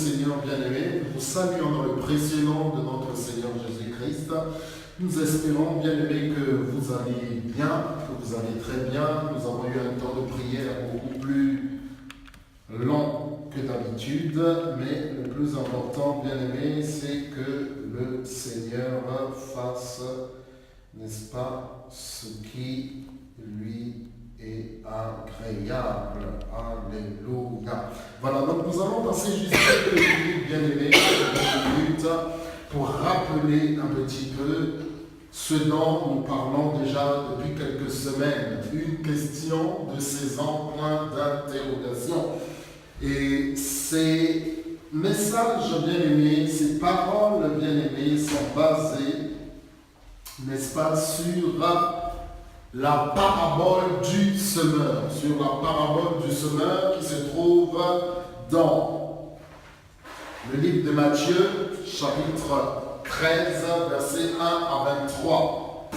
Seigneur bien-aimé, nous vous saluons dans le précieux nom de notre Seigneur Jésus-Christ. Nous espérons, bien-aimés, que vous allez bien, que vous allez très bien. Nous avons eu un temps de prière beaucoup plus long que d'habitude, mais le plus important, bien-aimés, c'est que le Seigneur fasse, n'est-ce pas, ce qui lui est agréable. Alléluia. Voilà, donc nous allons passer juste quelques minutes, bien-aimés, quelques minutes pour rappeler un petit peu ce dont nous parlons déjà depuis quelques semaines. Une question de saison, point d'interrogation. Et ces messages bien-aimés, ces paroles bien-aimées sont basées, n'est-ce pas, sur la parabole du semeur, qui se trouve dans le livre de Matthieu, chapitre 13, versets 1 à 23.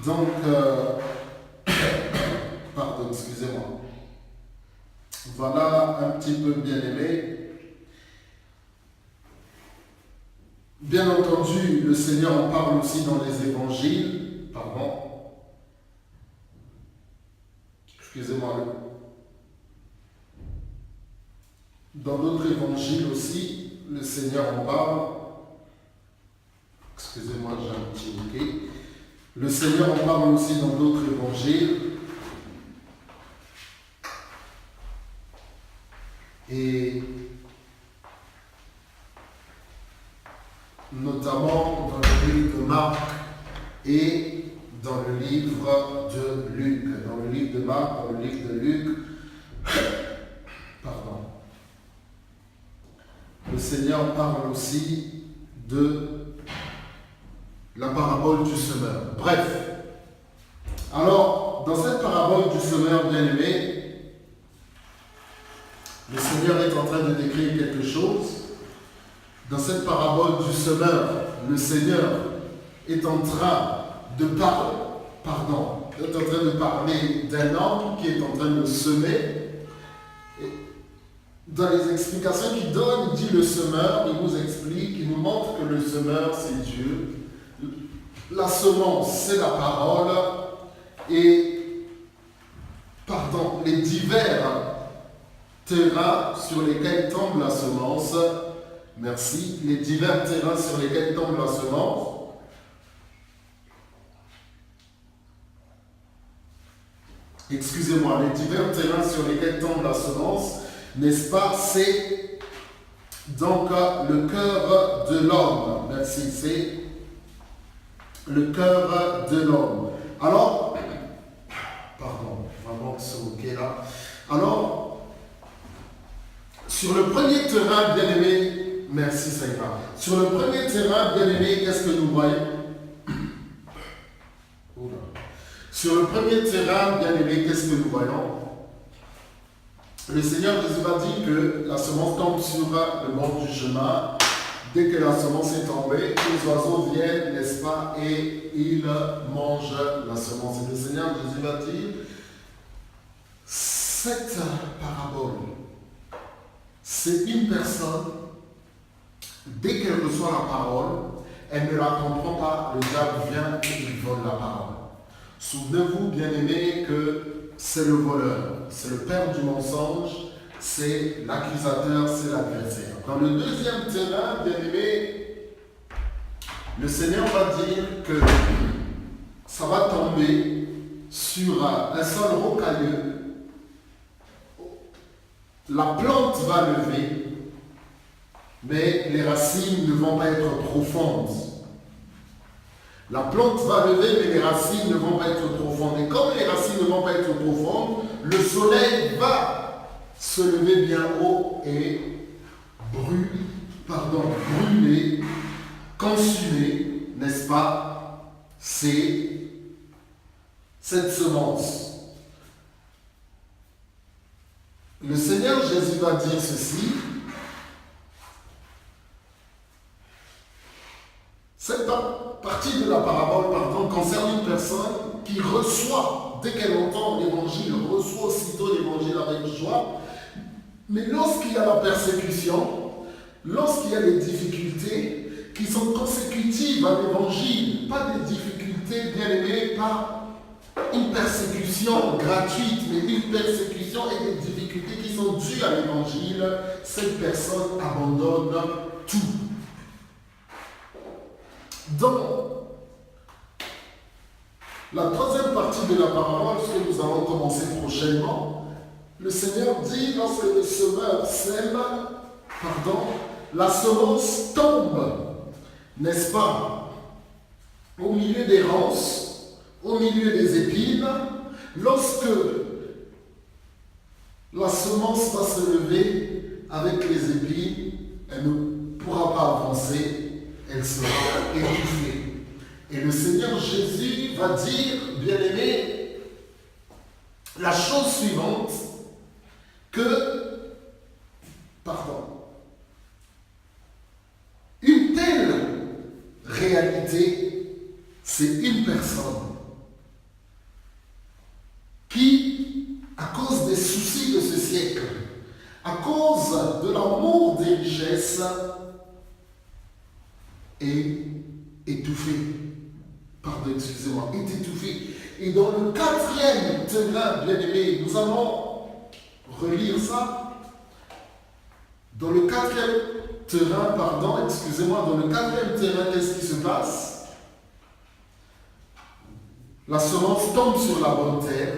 Donc, pardon, excusez-moi. Voilà un petit peu bien aimé. Bien entendu, le Seigneur en parle aussi dans les évangiles. Pardon. Excusez-moi. Dans d'autres évangiles aussi, le Seigneur en parle. Excusez-moi, j'ai un petit bouquet. Le Seigneur en parle aussi dans d'autres évangiles. Et notamment dans le livre de Marc et dans le livre de Luc. Dans le livre de Marc, dans le livre de Luc, pardon. Le Seigneur parle aussi de la parabole du semeur. Bref, alors, dans cette parabole du semeur bien-aimé, le Seigneur est en train de décrire quelque chose. Dans cette parabole du semeur, le Seigneur est en train de parler d'un homme qui est en train de semer. Et dans les explications qu'il donne, il dit le semeur, il nous explique, il nous montre que le semeur, c'est Dieu. La semence, c'est la parole. Et, les divers terrains sur lesquels tombe la semence. Merci. Les divers terrains sur lesquels tombe la semence. Excusez-moi, les divers terrains sur lesquels tombe la semence, n'est-ce pas, c'est donc le cœur de l'homme. Merci, c'est le cœur de l'homme. Alors, vraiment ce mot-là là. Alors, sur le premier terrain, bien-aimé, merci Seigneur. Sur le premier terrain, bien-aimé, qu'est-ce que nous voyons? Sur le premier terrain, bien-aimé, qu'est-ce que nous voyons? Le Seigneur Jésus va dire que la semence tombe sur le bord du chemin. Dès que la semence est tombée, les oiseaux viennent, n'est-ce pas, et ils mangent la semence. Et le Seigneur Jésus va dire, cette parabole, c'est une personne, dès qu'elle reçoit la parole, elle ne la comprend pas, le diable vient et il vole la parole. Souvenez-vous, bien-aimés, que c'est le voleur, c'est le père du mensonge, c'est l'accusateur, c'est l'adversaire. Dans le deuxième terrain, bien-aimés, le Seigneur va dire que ça va tomber sur un sol rocailleux. La plante va lever, mais les racines ne vont pas être profondes. La plante va lever, mais les racines ne vont pas être profondes. Et comme les racines ne vont pas être profondes, le soleil va se lever bien haut et brûler, consumer, n'est-ce pas, c'est cette semence. Le Seigneur Jésus va dire ceci. Cette partie de la parabole, concerne une personne qui reçoit, dès qu'elle entend l'évangile, reçoit aussitôt l'évangile avec joie, Mais lorsqu'il y a la persécution, lorsqu'il y a des difficultés qui sont consécutives à l'évangile, pas des difficultés, bien aimées, pas une persécution gratuite, mais une persécution et des difficultés qui sont dues à l'évangile, cette personne abandonne tout. Dans la troisième partie de la parole, ce que nous allons commencer prochainement, le Seigneur dit, lorsque le semeur sème, la semence tombe, n'est-ce pas, au milieu des ronces, au milieu des épines. Lorsque la semence va se lever avec les épines, elle ne pourra pas avancer, elle sera étouffée. Et le Seigneur Jésus va dire, bien-aimé, la chose suivante, une telle réalité, c'est une personne qui, à cause des soucis de ce siècle, à cause de l'amour des richesses, est étouffée. Est étouffée. Et dans le quatrième terrain, bien-aimé, nous allons relire ça. Dans le quatrième terrain, dans le quatrième terrain, qu'est-ce qui se passe? La semence tombe sur la bonne terre.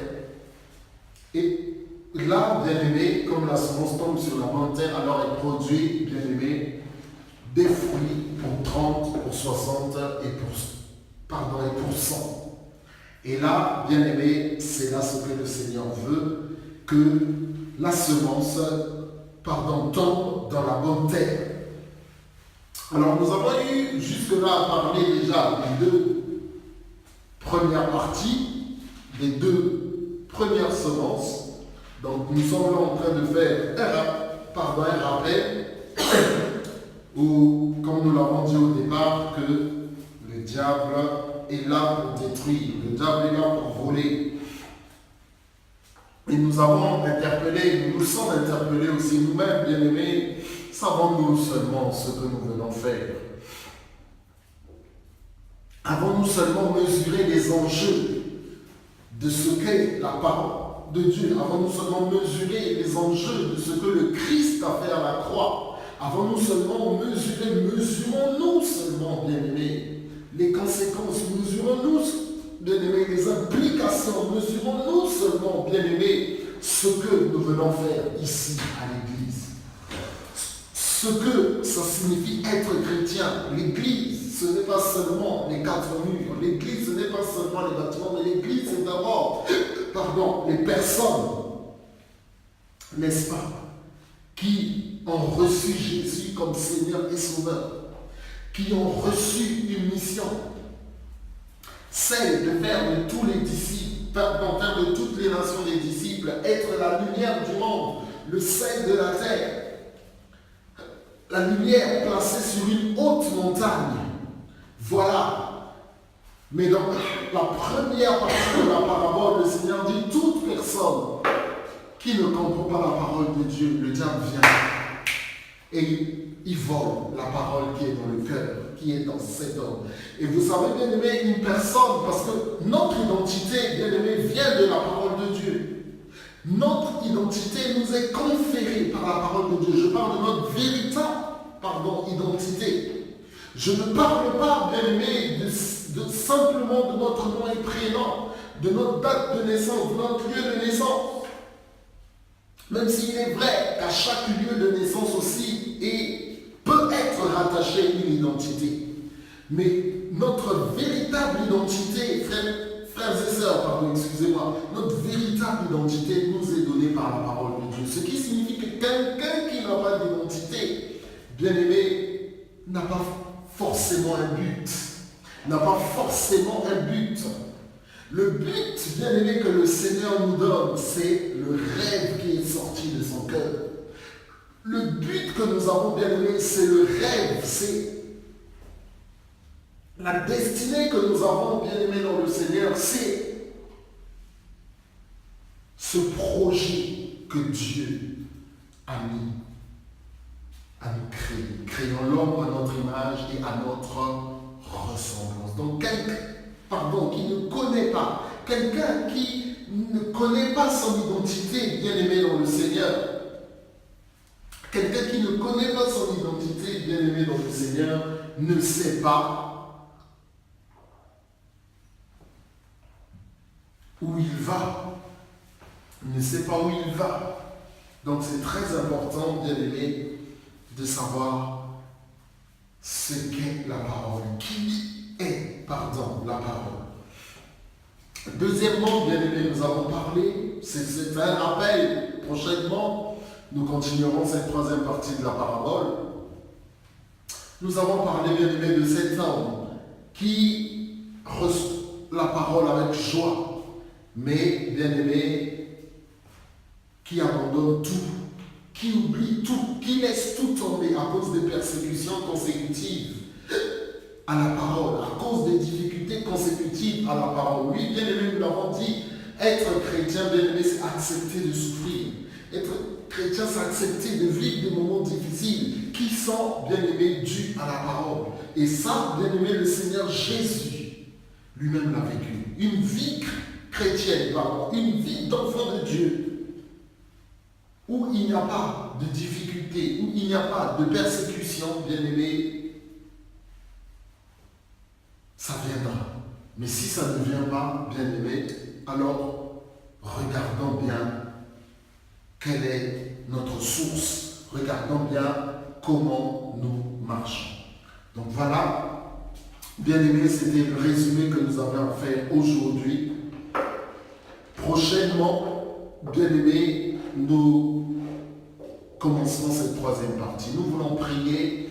Et là, bien-aimé, comme la semence tombe sur la bonne terre, alors elle produit, bien-aimé, des fruits pour 30, pour 60 et pour 100. Et là, bien-aimé, c'est là ce que le Seigneur veut, que la semence, tombe dans la bonne terre. Alors, nous avons eu jusque-là à parler déjà des deux premières parties, des deux premières semences. Donc, nous sommes là en train de faire un rappel, où, comme nous l'avons dit au départ, que le diable est là pour détruire, le diable est là pour voler. Et nous avons interpellé, nous nous sommes interpellés aussi nous-mêmes, bien-aimés, savons-nous seulement ce que nous venons faire? Avons-nous seulement mesuré les enjeux de ce qu'est la parole de Dieu? Avons-nous seulement mesuré les enjeux de ce que le Christ a fait à la croix? Avons-nous seulement mesurons-nous seulement, bien-aimés, les conséquences? Mesurons-nous, bien-aimés, les implications? Mesurons-nous seulement, bien-aimés, ce que nous venons faire ici à l'Église? Ce que ça signifie être chrétien. L'Église, ce n'est pas seulement les quatre murs. L'Église, ce n'est pas seulement les bâtiments, mais l'Église, c'est d'abord, les personnes, n'est-ce pas, qui ont reçu Jésus comme Seigneur et Sauveur, qui ont reçu une mission, celle de faire de tous les disciples, faire de toutes les nations des disciples, être la lumière du monde, le sel de la terre, la lumière placée sur une haute montagne. Voilà. Mais dans la première partie de la parabole, le Seigneur dit, toute personne qui ne comprend pas la parole de Dieu, le diable vient et il vole la parole qui est dans le cœur, qui est dans cet homme. Et vous savez, bien aimé, une personne, parce que notre identité, bien aimé, vient de la parole de Dieu. Notre identité nous est conférée par la parole de Dieu. Je parle de notre véritable, identité. Je ne parle pas, bien aimé, simplement de notre nom et prénom, de notre date de naissance, de notre lieu de naissance. Même s'il est vrai qu'à chaque lieu de naissance aussi peut être rattaché une identité. Mais notre véritable identité, frères et sœurs, notre véritable identité nous est donnée par la parole de Dieu. Ce qui signifie que quelqu'un qui n'a pas d'identité, bien aimé, n'a pas forcément un but. Le but, bien aimé, que le Seigneur nous donne, c'est le rêve qui est sorti de son cœur. Le but que nous avons, bien aimé, c'est le rêve, c'est la destinée que nous avons, bien aimé, dans le Seigneur, c'est ce projet que Dieu à nous créer. Créons l'homme à notre image et à notre ressemblance. Donc quelqu'un qui ne connaît pas, quelqu'un qui ne connaît pas son identité, bien-aimé dans le Seigneur, quelqu'un qui ne connaît pas son identité, bien-aimé dans le Seigneur, ne sait pas où il va. Ne sait pas où il va. Donc c'est très important, bien-aimé, de savoir ce qu'est la parole. Qui est, la parole. Deuxièmement, bien-aimé, nous avons parlé, c'est un rappel, prochainement, nous continuerons cette troisième partie de la parabole. Nous avons parlé, bien-aimé, de cet homme qui reçoit la parole avec joie, mais, bien-aimé, qui abandonne tout, qui oublie tout, qui laisse tout tomber à cause des persécutions consécutives à la parole, à cause des difficultés consécutives à la parole. Oui, bien-aimé, nous l'avons dit, être chrétien, bien-aimé, c'est accepter de souffrir. Être chrétien, c'est accepter de vivre des moments difficiles qui sont, bien-aimé, dus à la parole. Et ça, bien-aimé, le Seigneur Jésus lui-même l'a vécu. Une vie chrétienne, une vie d'enfant de Dieu, où il n'y a pas de difficulté, où il n'y a pas de persécution, bien-aimé, ça viendra. Mais si ça ne vient pas, bien-aimé, alors regardons bien quelle est notre source. Regardons bien comment nous marchons. Donc voilà, bien-aimé, c'était le résumé que nous avions à faire aujourd'hui. Prochainement, bien-aimé, nous commencerons cette troisième partie. Nous voulons prier,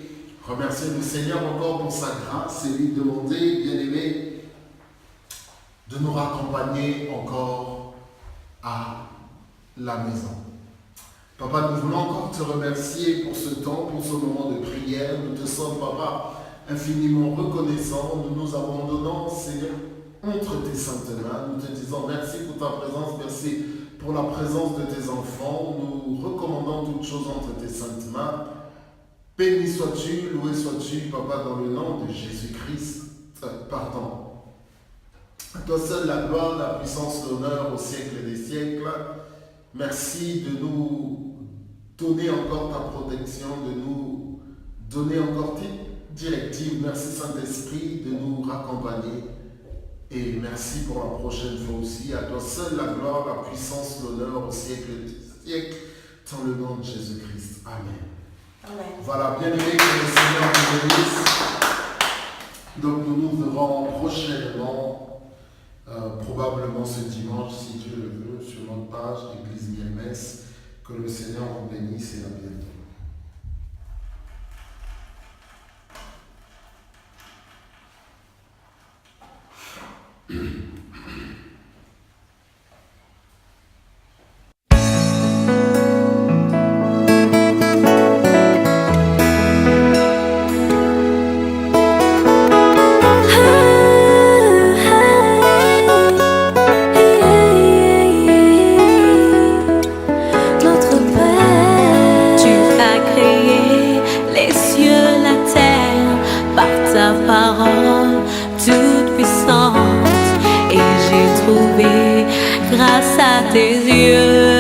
remercier le Seigneur encore pour sa grâce et lui demander, bien-aimé, de nous raccompagner encore à la maison. Papa, nous voulons encore te remercier pour ce temps, pour ce moment de prière. Nous te sommes, Papa, infiniment reconnaissants. Nous nous abandonnons, Seigneur, entre tes saintes mains. Nous te disons merci pour ta présence, merci pour la présence de tes enfants. Nous recommandons toutes choses entre tes saintes mains. Béni sois-tu, loué sois-tu, Papa, dans le nom de Jésus-Christ. Pardon. À toi seul la gloire, la puissance, l'honneur au siècle des siècles. Merci de nous donner encore ta protection, de nous donner encore tes directives. Merci Saint-Esprit de nous raccompagner. Et merci pour la prochaine fois aussi. À toi seul la gloire, la puissance, l'honneur au siècle des siècles, dans le nom de Jésus-Christ. Amen. Amen. Voilà, bien aimé, que le Seigneur nous bénisse. Donc nous nous verrons prochainement, probablement ce dimanche, si Dieu le veut, sur notre page Église Mielmès. Que le Seigneur vous bénisse et à bientôt. Grâce à tes yeux.